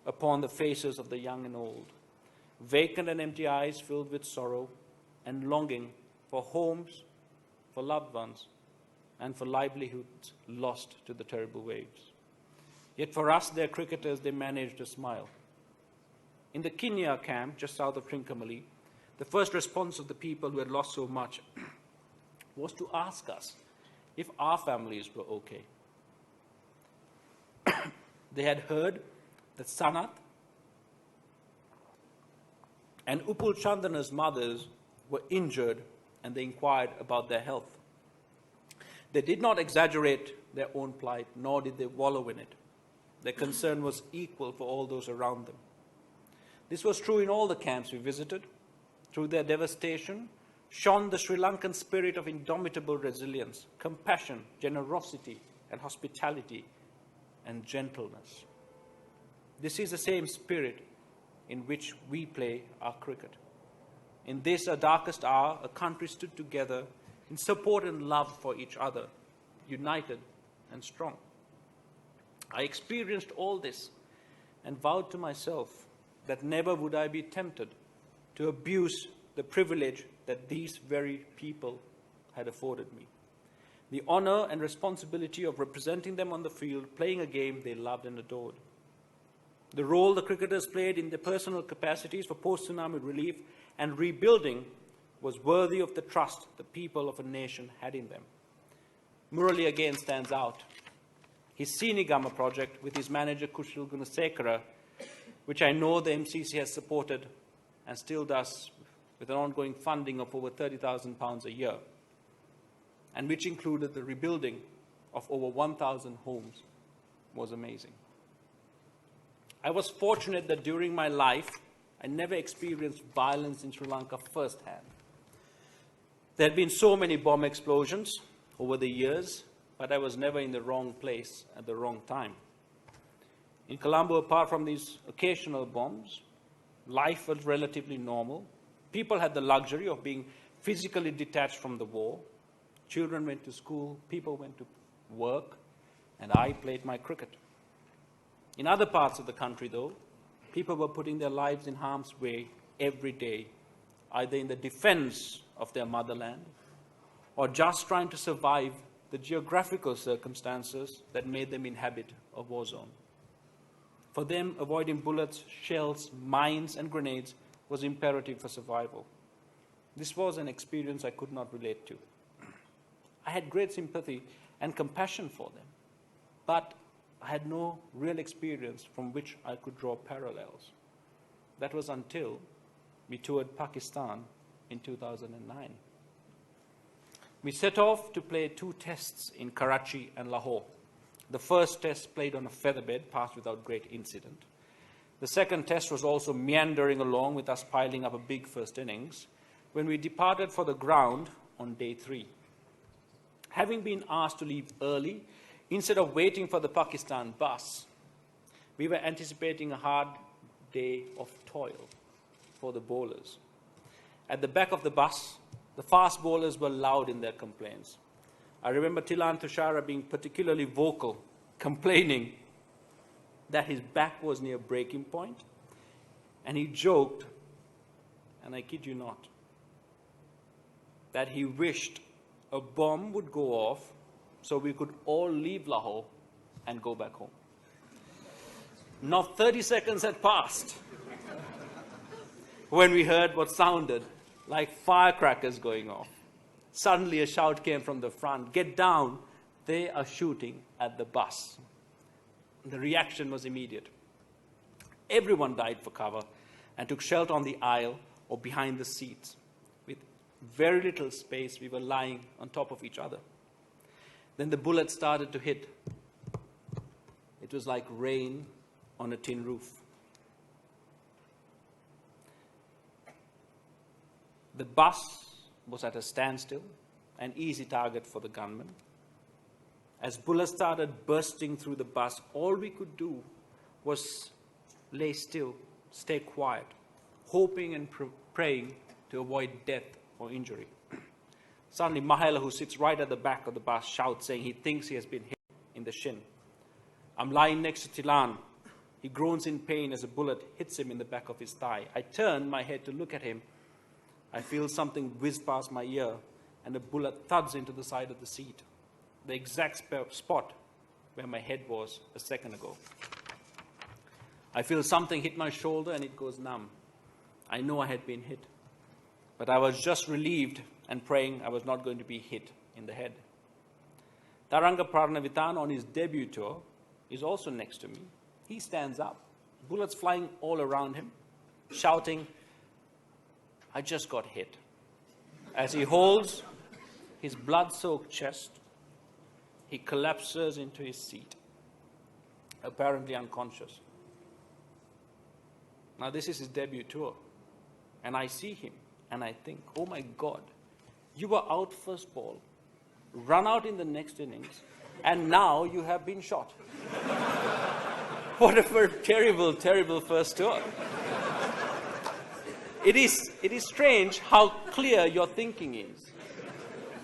[SPEAKER 2] upon the faces of the young and old. Vacant and empty eyes filled with sorrow and longing for homes, for loved ones, and for livelihoods lost to the terrible waves. Yet for us, their cricketers, they managed to smile. In the Kinya camp, just south of Trincomalee, the first response of the people who had lost so much was to ask us if our families were okay. They had heard that Sanat and Upul Chandana's mothers were injured, and they inquired about their health. They did not exaggerate their own plight, nor did they wallow in it. Their concern was equal for all those around them. This was true in all the camps we visited. Through their devastation shone the Sri Lankan spirit of indomitable resilience, compassion, generosity, and hospitality, and gentleness. This is the same spirit in which we play our cricket. In this, our darkest hour, a country stood together in support and love for each other, united and strong. I experienced all this and vowed to myself that never would I be tempted to abuse the privilege that these very people had afforded me. The honor and responsibility of representing them on the field, playing a game they loved and adored. The role the cricketers played in their personal capacities for post-tsunami relief and rebuilding was worthy of the trust the people of a nation had in them. Murali again stands out. His Sinigama project with his manager Kushal Gunasekara, which I know the MCC has supported and still does with an ongoing funding of over £30,000 a year, and which included the rebuilding of over 1,000 homes, was amazing. I was fortunate that during my life, I never experienced violence in Sri Lanka firsthand. There had been so many bomb explosions over the years, but I was never in the wrong place at the wrong time. In Colombo, apart from these occasional bombs, life was relatively normal. People had the luxury of being physically detached from the war. Children went to school, people went to work, and I played my cricket. In other parts of the country, though, people were putting their lives in harm's way every day, either in the defense of their motherland or just trying to survive the geographical circumstances that made them inhabit a war zone. For them, avoiding bullets, shells, mines, and grenades was imperative for survival. This was an experience I could not relate to. I had great sympathy and compassion for them, but I had no real experience from which I could draw parallels. That was until we toured Pakistan in 2009. We set off to play 2 tests in Karachi and Lahore. The first test played on a featherbed, passed without great incident. The second test was also meandering along with us piling up a big first innings when we departed for the ground on day 3. Having been asked to leave early, instead of waiting for the Pakistan bus, We were anticipating a hard day of toil for the bowlers. At the back of the bus, the fast bowlers were loud in their complaints. I remember Tilan Tushara being particularly vocal, complaining that his back was near breaking point, and he joked, and I kid you not, that he wished a bomb would go off so we could all leave Lahore and go back home. Not 30 seconds had passed when we heard what sounded like firecrackers going off. Suddenly a shout came from the front, "Get down, they are shooting at the bus." The reaction was immediate. Everyone dived for cover and took shelter on the aisle or behind the seats. With very little space, we were lying on top of each other. Then the bullets started to hit. It was like rain on a tin roof. The bus was at a standstill, an easy target for the gunmen. As bullets started bursting through the bus, all we could do was lay still, stay quiet, hoping and praying to avoid death or injury. Suddenly, Mahela, who sits right at the back of the bus, shouts, saying he thinks he has been hit in the shin. I'm lying next to Tilan. He groans in pain as a bullet hits him in the back of his thigh. I turn my head to look at him. I feel something whiz past my ear, and a bullet thuds into the side of the seat, the exact spot where my head was a second ago. I feel something hit my shoulder, and it goes numb. I know I had been hit, but I was just relieved and praying I was not going to be hit in the head. Taranga Pranavitana, on his debut tour, is also next to me. He stands up, bullets flying all around him, shouting, "I just got hit." As he holds his blood-soaked chest, he collapses into his seat, apparently unconscious. Now, this is his debut tour, and I see him, and I think, oh my God, you were out first ball, run out in the next innings, and now you have been shot. What a terrible, terrible first tour. It is strange how clear your thinking is.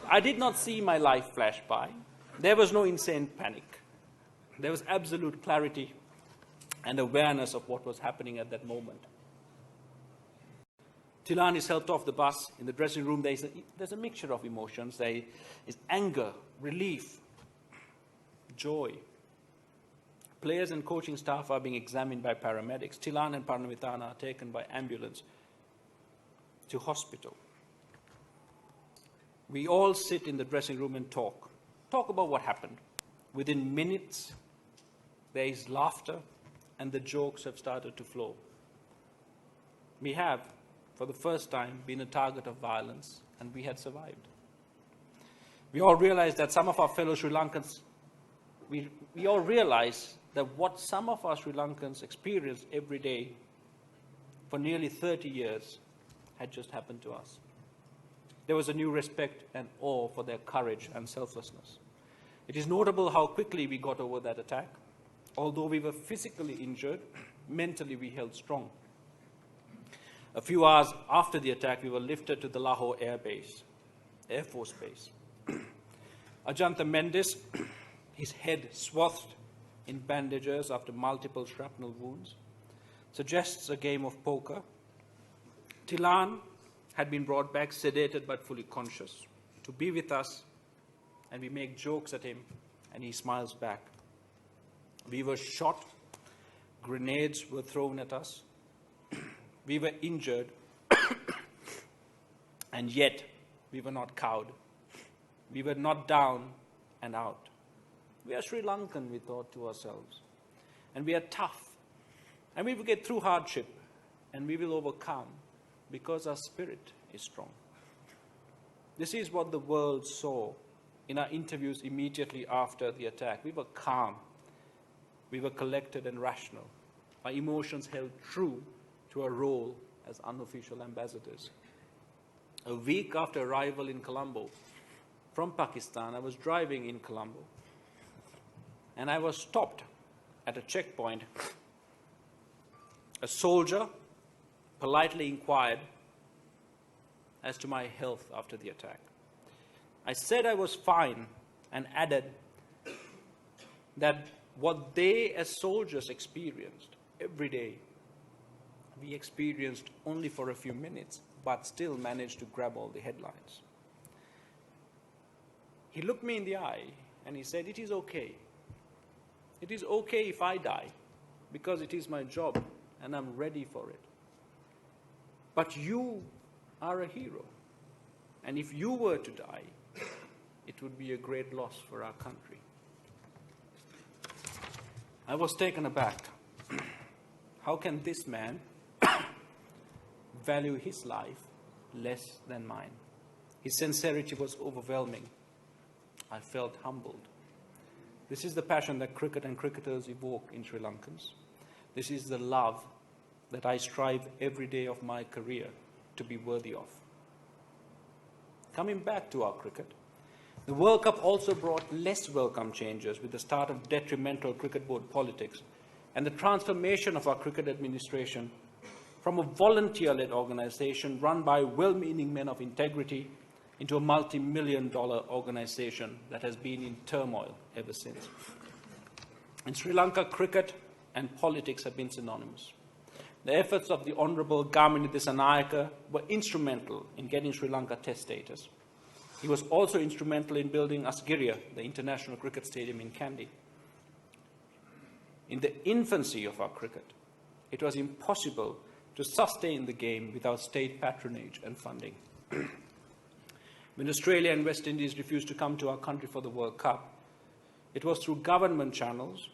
[SPEAKER 2] I did not see my life flash by. There was no insane panic. There was absolute clarity and awareness of what was happening at that moment. Tilan is helped off the bus. In the dressing room, there's a mixture of emotions. There is anger, relief, joy. Players and coaching staff are being examined by paramedics. Tilan and Pranavitana are taken by ambulance to hospital. We all sit in the dressing room and talk about what happened. Within minutes, there is laughter and the jokes have started to flow. We have, for the first time, been a target of violence, and we had survived. We all realize that some of our fellow Sri Lankans, we all realize that what some of our Sri Lankans experience every day for nearly 30 years had just happened to us. There was a new respect and awe for their courage and selflessness. It is notable how quickly we got over that attack. Although we were physically injured, mentally we held strong. A few hours after the attack, we were lifted to the Lahore Air Force Base. Ajanta Mendes, his head swathed in bandages after multiple shrapnel wounds, suggests a game of poker. Tilan had been brought back sedated but fully conscious to be with us, and we make jokes at him, and he smiles back. We were shot, grenades were thrown at us, we were injured, and yet we were not cowed. We were not down and out. We are Sri Lankan, we thought to ourselves, and we are tough, and we will get through hardship, and we will overcome because our spirit is strong. This is what the world saw in our interviews immediately after the attack. We were calm. We were collected and rational. Our emotions held true to our role as unofficial ambassadors. A week after arrival in Colombo from Pakistan, I was driving in Colombo, and I was stopped at a checkpoint, a soldier politely inquired as to my health after the attack. I said I was fine and added that what they as soldiers experienced every day, we experienced only for a few minutes, but still managed to grab all the headlines. He looked me in the eye and he said, "It is okay. It is okay if I die, because it is my job and I'm ready for it. But you are a hero. And if you were to die, it would be a great loss for our country." I was taken aback. How can this man value his life less than mine? His sincerity was overwhelming. I felt humbled. This is the passion that cricket and cricketers evoke in Sri Lankans. This is the love that I strive every day of my career to be worthy of. Coming back to our cricket, the World Cup also brought less welcome changes with the start of detrimental cricket board politics and the transformation of our cricket administration from a volunteer-led organization run by well-meaning men of integrity into a multi-million-dollar organization that has been in turmoil ever since. In Sri Lanka, cricket and politics have been synonymous. The efforts of the Honourable Gamini Dissanayake were instrumental in getting Sri Lanka Test status. He was also instrumental in building Asgiria, the international cricket stadium in Kandy. In the infancy of our cricket, it was impossible to sustain the game without state patronage and funding. When Australia and West Indies refused to come to our country for the World Cup, it was through government channels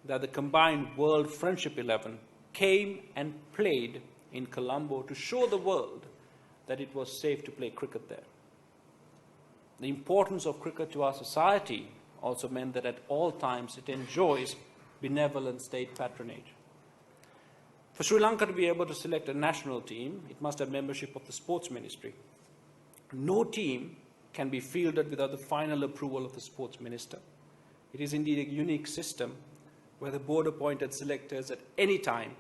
[SPEAKER 2] that the combined World Friendship 11 came and played in Colombo to show the world that it was safe to play cricket there. The importance of cricket to our society also meant that at all times it enjoys benevolent state patronage. For Sri Lanka to be able to select a national team, it must have membership of the Sports Ministry. No team can be fielded without the final approval of the Sports Minister. It is indeed a unique system where the board-appointed selectors at any time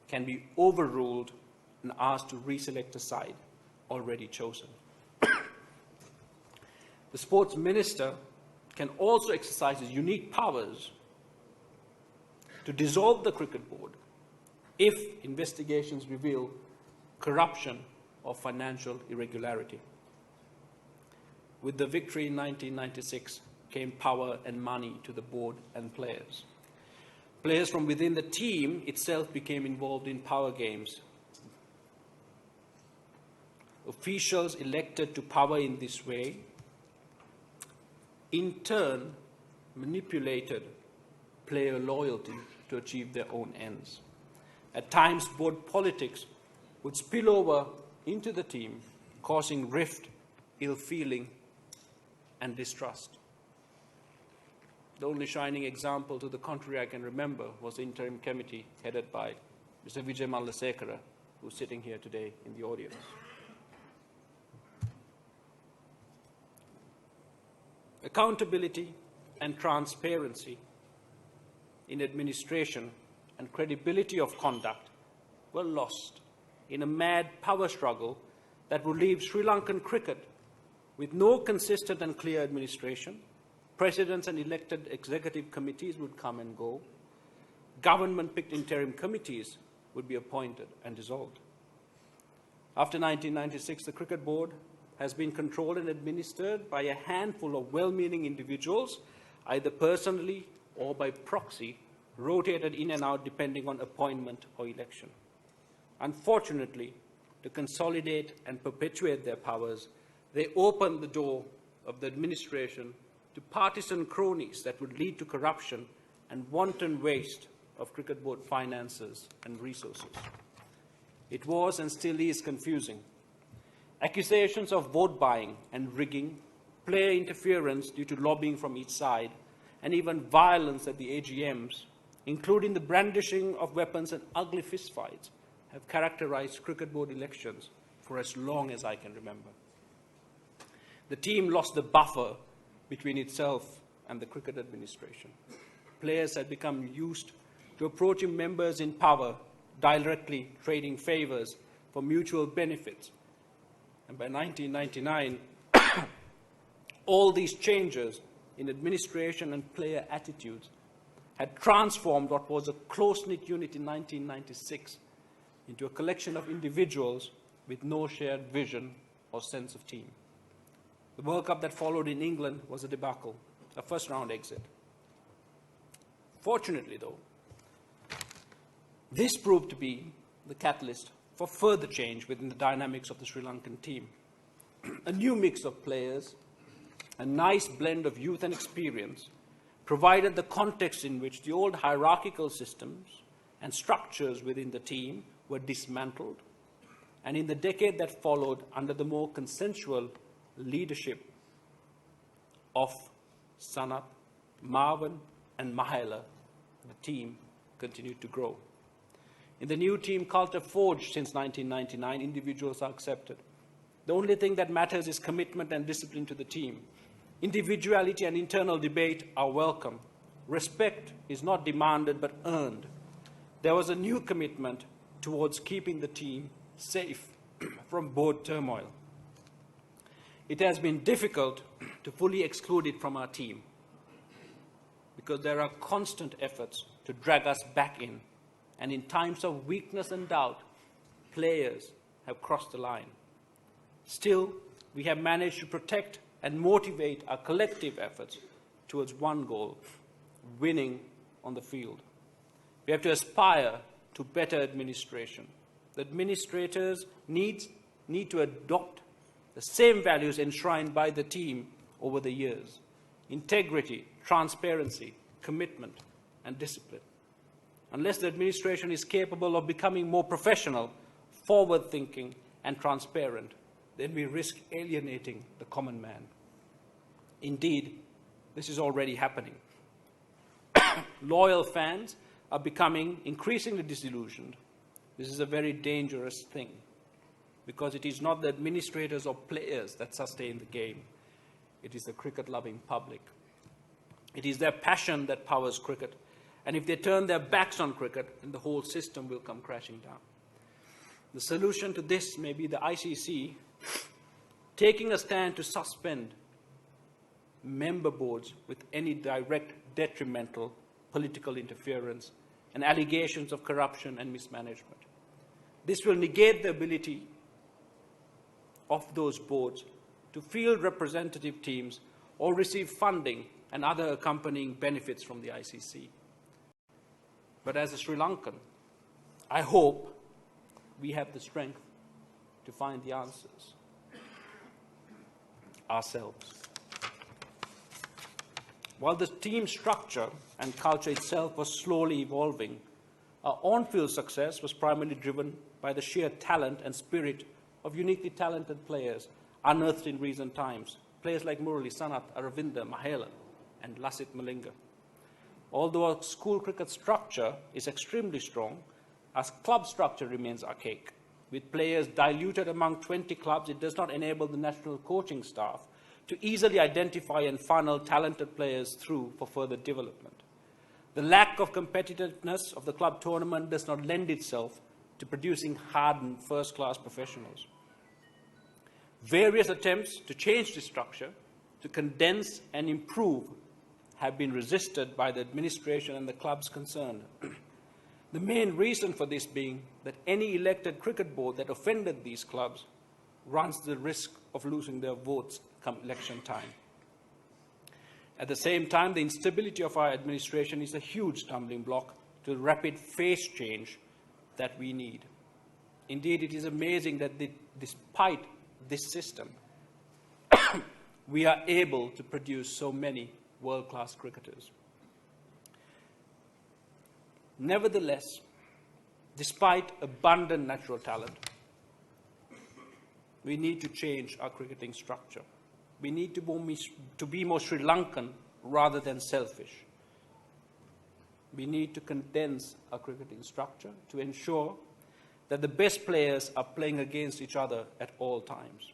[SPEAKER 2] can be overruled and asked to reselect a side already chosen. The Sports Minister can also exercise his unique powers to dissolve the cricket board if investigations reveal corruption or financial irregularity. With the victory in 1996 came power and money to the board and players. Players from within the team itself became involved in power games. Officials elected to power in this way in turn manipulated player loyalty to achieve their own ends. At times, board politics would spill over into the team, causing rift, ill feeling, and distrust. The only shining example to the contrary I can remember was the interim committee headed by Mr. Vijay Mallasekara, who's sitting here today in the audience. Accountability and transparency in administration and credibility of conduct were lost in a mad power struggle that would leave Sri Lankan cricket with no consistent and clear administration. Presidents and elected executive committees would come and go. Government-picked interim committees would be appointed and dissolved. After 1996, the Cricket Board has been controlled and administered by a handful of well-meaning individuals, either personally or by proxy, rotated in and out depending on appointment or election. Unfortunately, to consolidate and perpetuate their powers, they opened the door of the administration to partisan cronies that would lead to corruption and wanton waste of cricket board finances and resources. It was and still is confusing. Accusations of vote buying and rigging, player interference due to lobbying from each side, and even violence at the AGMs, including the brandishing of weapons and ugly fistfights, have characterized cricket board elections for as long as I can remember. The team lost the buffer between itself and the cricket administration. players had become used to approaching members in power, directly trading favors for mutual benefits. And by 1999, all these changes in administration and player attitudes had transformed what was a close-knit unit in 1996 into a collection of individuals with no shared vision or sense of team. The World Cup that followed in England was a debacle, a first-round exit. Fortunately, though, this proved to be the catalyst for further change within the dynamics of the Sri Lankan team. A new mix of players, a nice blend of youth and experience, provided the context in which the old hierarchical systems and structures within the team were dismantled. And in the decade that followed, under the more consensual leadership of Sanat, Marwan, and Mahela, the team continued to grow. In the new team culture forged since 1999, individuals are accepted. The only thing that matters is commitment and discipline to the team. Individuality and internal debate are welcome. Respect is not demanded but earned. There was a new commitment towards keeping the team safe from board turmoil. It has been difficult to fully exclude it from our team because there are constant efforts to drag us back in. And in times of weakness and doubt, players have crossed the line. Still, we have managed to protect and motivate our collective efforts towards one goal, winning on the field. We have to aspire to better administration. The administrators need to adopt the same values enshrined by the team over the years: integrity, transparency, commitment, and discipline. Unless the administration is capable of becoming more professional, forward-thinking, and transparent, then we risk alienating the common man. Indeed, this is already happening. Loyal fans are becoming increasingly disillusioned. This is a very dangerous thing because it is not the administrators or players that sustain the game. It is the cricket-loving public. It is their passion that powers cricket. And if they turn their backs on cricket, then the whole system will come crashing down. The solution to this may be the ICC taking a stand to suspend member boards with any direct detrimental political interference and allegations of corruption and mismanagement. This will negate the ability of those boards to field representative teams or receive funding and other accompanying benefits from the ICC. But as a Sri Lankan, I hope we have the strength to find the answers ourselves. While the team structure and culture itself was slowly evolving, our on-field success was primarily driven by the sheer talent and spirit of uniquely talented players unearthed in recent times. Players like Murali, Sanat, Aravinda, Mahela, and Lasith Malinga. Although our school cricket structure is extremely strong, our club structure remains archaic. With players diluted among 20 clubs, it does not enable the national coaching staff to easily identify and funnel talented players through for further development. The lack of competitiveness of the club tournament does not lend itself to producing hardened first-class professionals. Various attempts to change this structure, to condense and improve, have been resisted by the administration and the clubs concerned. The main reason for this being that any elected cricket board that offended these clubs runs the risk of losing their votes come election time. At the same time, the instability of our administration is a huge stumbling block to the rapid phase change that we need. Indeed, it is amazing that despite this system, we are able to produce so many world-class cricketers. Nevertheless, despite abundant natural talent, we need to change our cricketing structure. We need to be more Sri Lankan rather than selfish. We need to condense our cricketing structure to ensure that the best players are playing against each other at all times.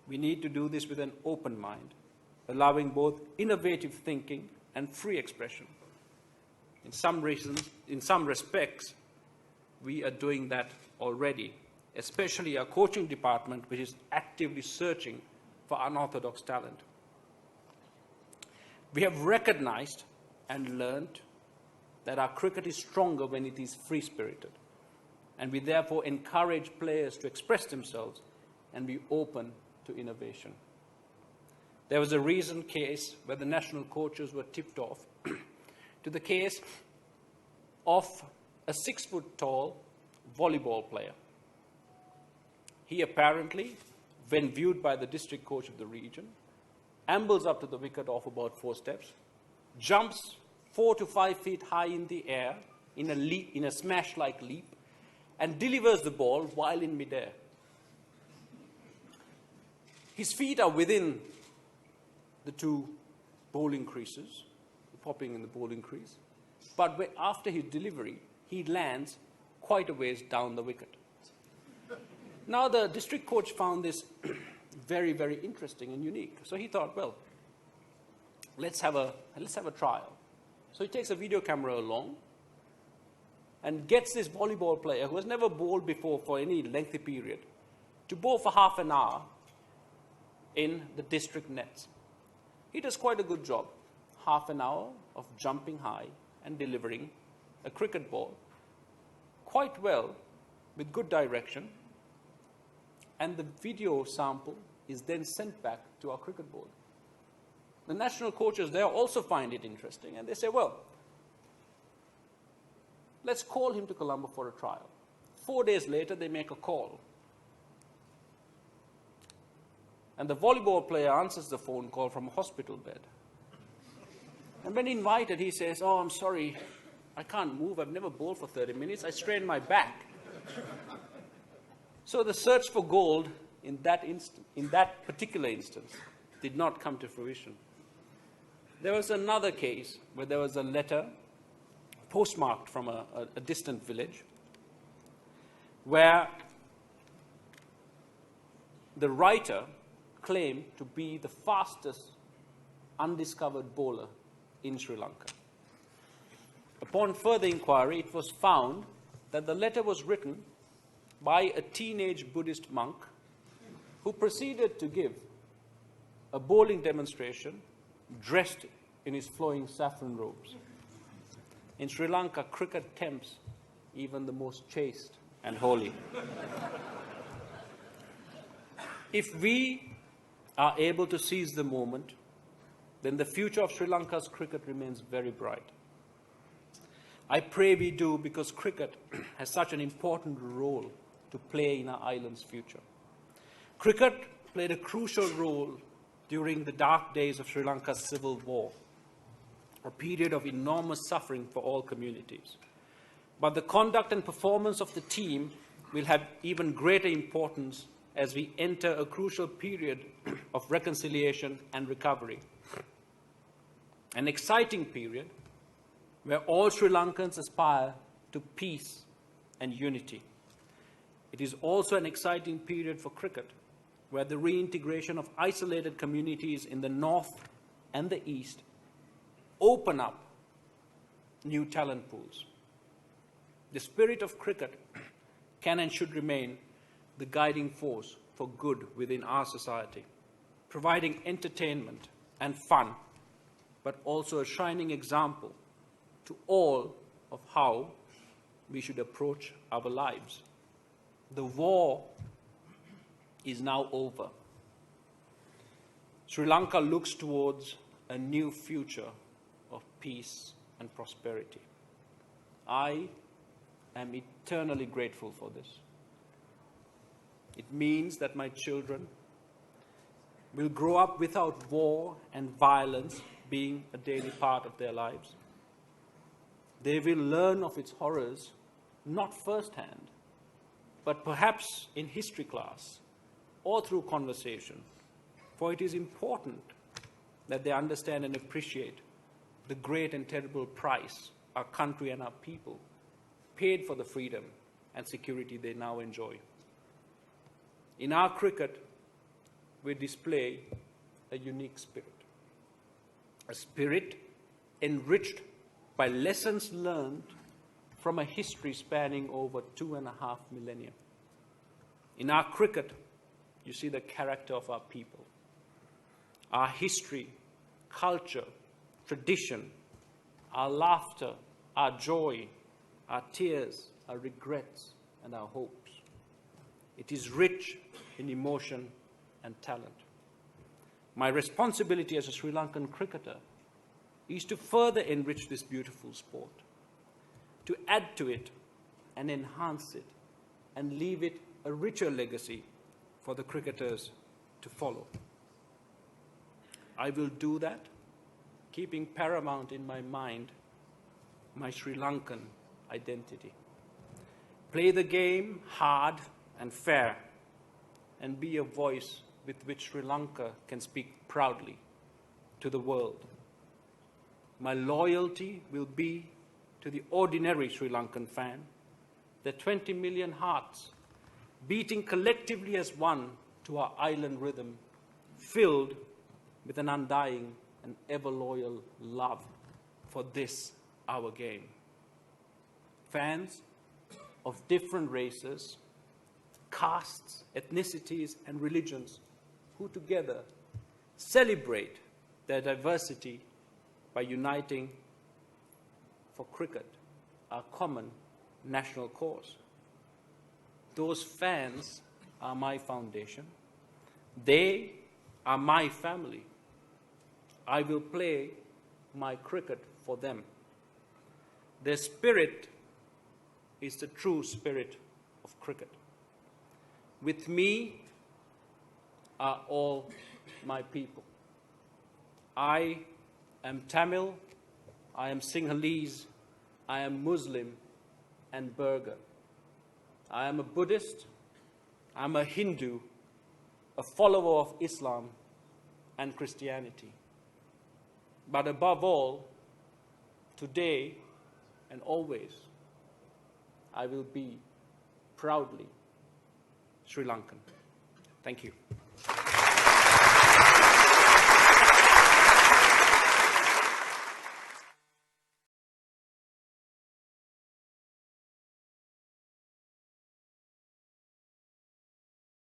[SPEAKER 2] We need to do this with an open mind, allowing both innovative thinking and free expression. In some respects, we are doing that already, especially our coaching department, which is actively searching for unorthodox talent. We have recognized and learned that our cricket is stronger when it is free-spirited, and we therefore encourage players to express themselves and be open to innovation. There was a recent case where the national coaches were tipped off to the case of a 6-foot-tall volleyball player. He apparently, when viewed by the district coach of the region, ambles up to the wicket off about 4 steps, jumps 4 to 5 feet high in the air in a smash-like leap, and delivers the ball while in midair. His feet are within the 2 bowling creases, popping in the bowling crease, but after his delivery, he lands quite a ways down the wicket. Now, the district coach found this very, very interesting and unique. So he thought, well, let's have a trial. So he takes a video camera along and gets this volleyball player, who has never bowled before for any lengthy period, to bowl for half an hour in the district nets. He does quite a good job. Half an hour of jumping high and delivering a cricket ball quite well with good direction, and the video sample is then sent back to our cricket board. The national coaches there also find it interesting, and they say, well, let's call him to Colombo for a trial. 4 days later, they make a call. And the volleyball player answers the phone call from a hospital bed. And when invited, he says, oh, I'm sorry, I can't move. I've never bowled for 30 minutes. I strained my back. So the search for gold in that particular instance did not come to fruition. There was another case where there was a letter postmarked from a distant village where the writer claimed to be the fastest undiscovered bowler in Sri Lanka. Upon further inquiry, it was found that the letter was written by a teenage Buddhist monk who proceeded to give a bowling demonstration dressed in his flowing saffron robes. In Sri Lanka, cricket tempts even the most chaste and holy. If we are able to seize the moment, then the future of Sri Lanka's cricket remains very bright. I pray we do, because cricket has such an important role to play in our island's future. Cricket played a crucial role during the dark days of Sri Lanka's civil war, a period of enormous suffering for all communities. But the conduct and performance of the team will have even greater importance as we enter a crucial period of reconciliation and recovery. An exciting period where all Sri Lankans aspire to peace and unity. It is also an exciting period for cricket, where the reintegration of isolated communities in the north and the east open up new talent pools. The spirit of cricket can and should remain the guiding force for good within our society, providing entertainment and fun, but also a shining example to all of how we should approach our lives. The war is now over. Sri Lanka looks towards a new future of peace and prosperity. I am eternally grateful for this. It means that my children will grow up without war and violence being a daily part of their lives. They will learn of its horrors, not firsthand, but perhaps in history class or through conversation, for it is important that they understand and appreciate the great and terrible price our country and our people paid for the freedom and security they now enjoy. In our cricket, we display a unique spirit, a spirit enriched by lessons learned from a history spanning over 2.5 millennia. In our cricket, you see the character of our people, our history, culture, tradition, our laughter, our joy, our tears, our regrets, and our hopes. It is rich in emotion and talent. My responsibility as a Sri Lankan cricketer is to further enrich this beautiful sport, to add to it and enhance it, and leave it a richer legacy for the cricketers to follow. I will do that, keeping paramount in my mind my Sri Lankan identity. Play the game hard and fair, and be a voice with which Sri Lanka can speak proudly to the world. My loyalty will be to the ordinary Sri Lankan fan, the 20 million hearts beating collectively as one to our island rhythm, filled with an undying and ever-loyal love for this, our game. Fans of different races, castes, ethnicities, and religions who together celebrate their diversity by uniting for cricket, our common national cause. Those fans are my foundation. They are my family. I will play my cricket for them. Their spirit is the true spirit of cricket. With me are all my people. I am Tamil, I am Sinhalese, I am Muslim and Burgher. I am a Buddhist, I am a Hindu, a follower of Islam and Christianity. But above all, today and always, I will be proudly Sri Lankan. Thank you.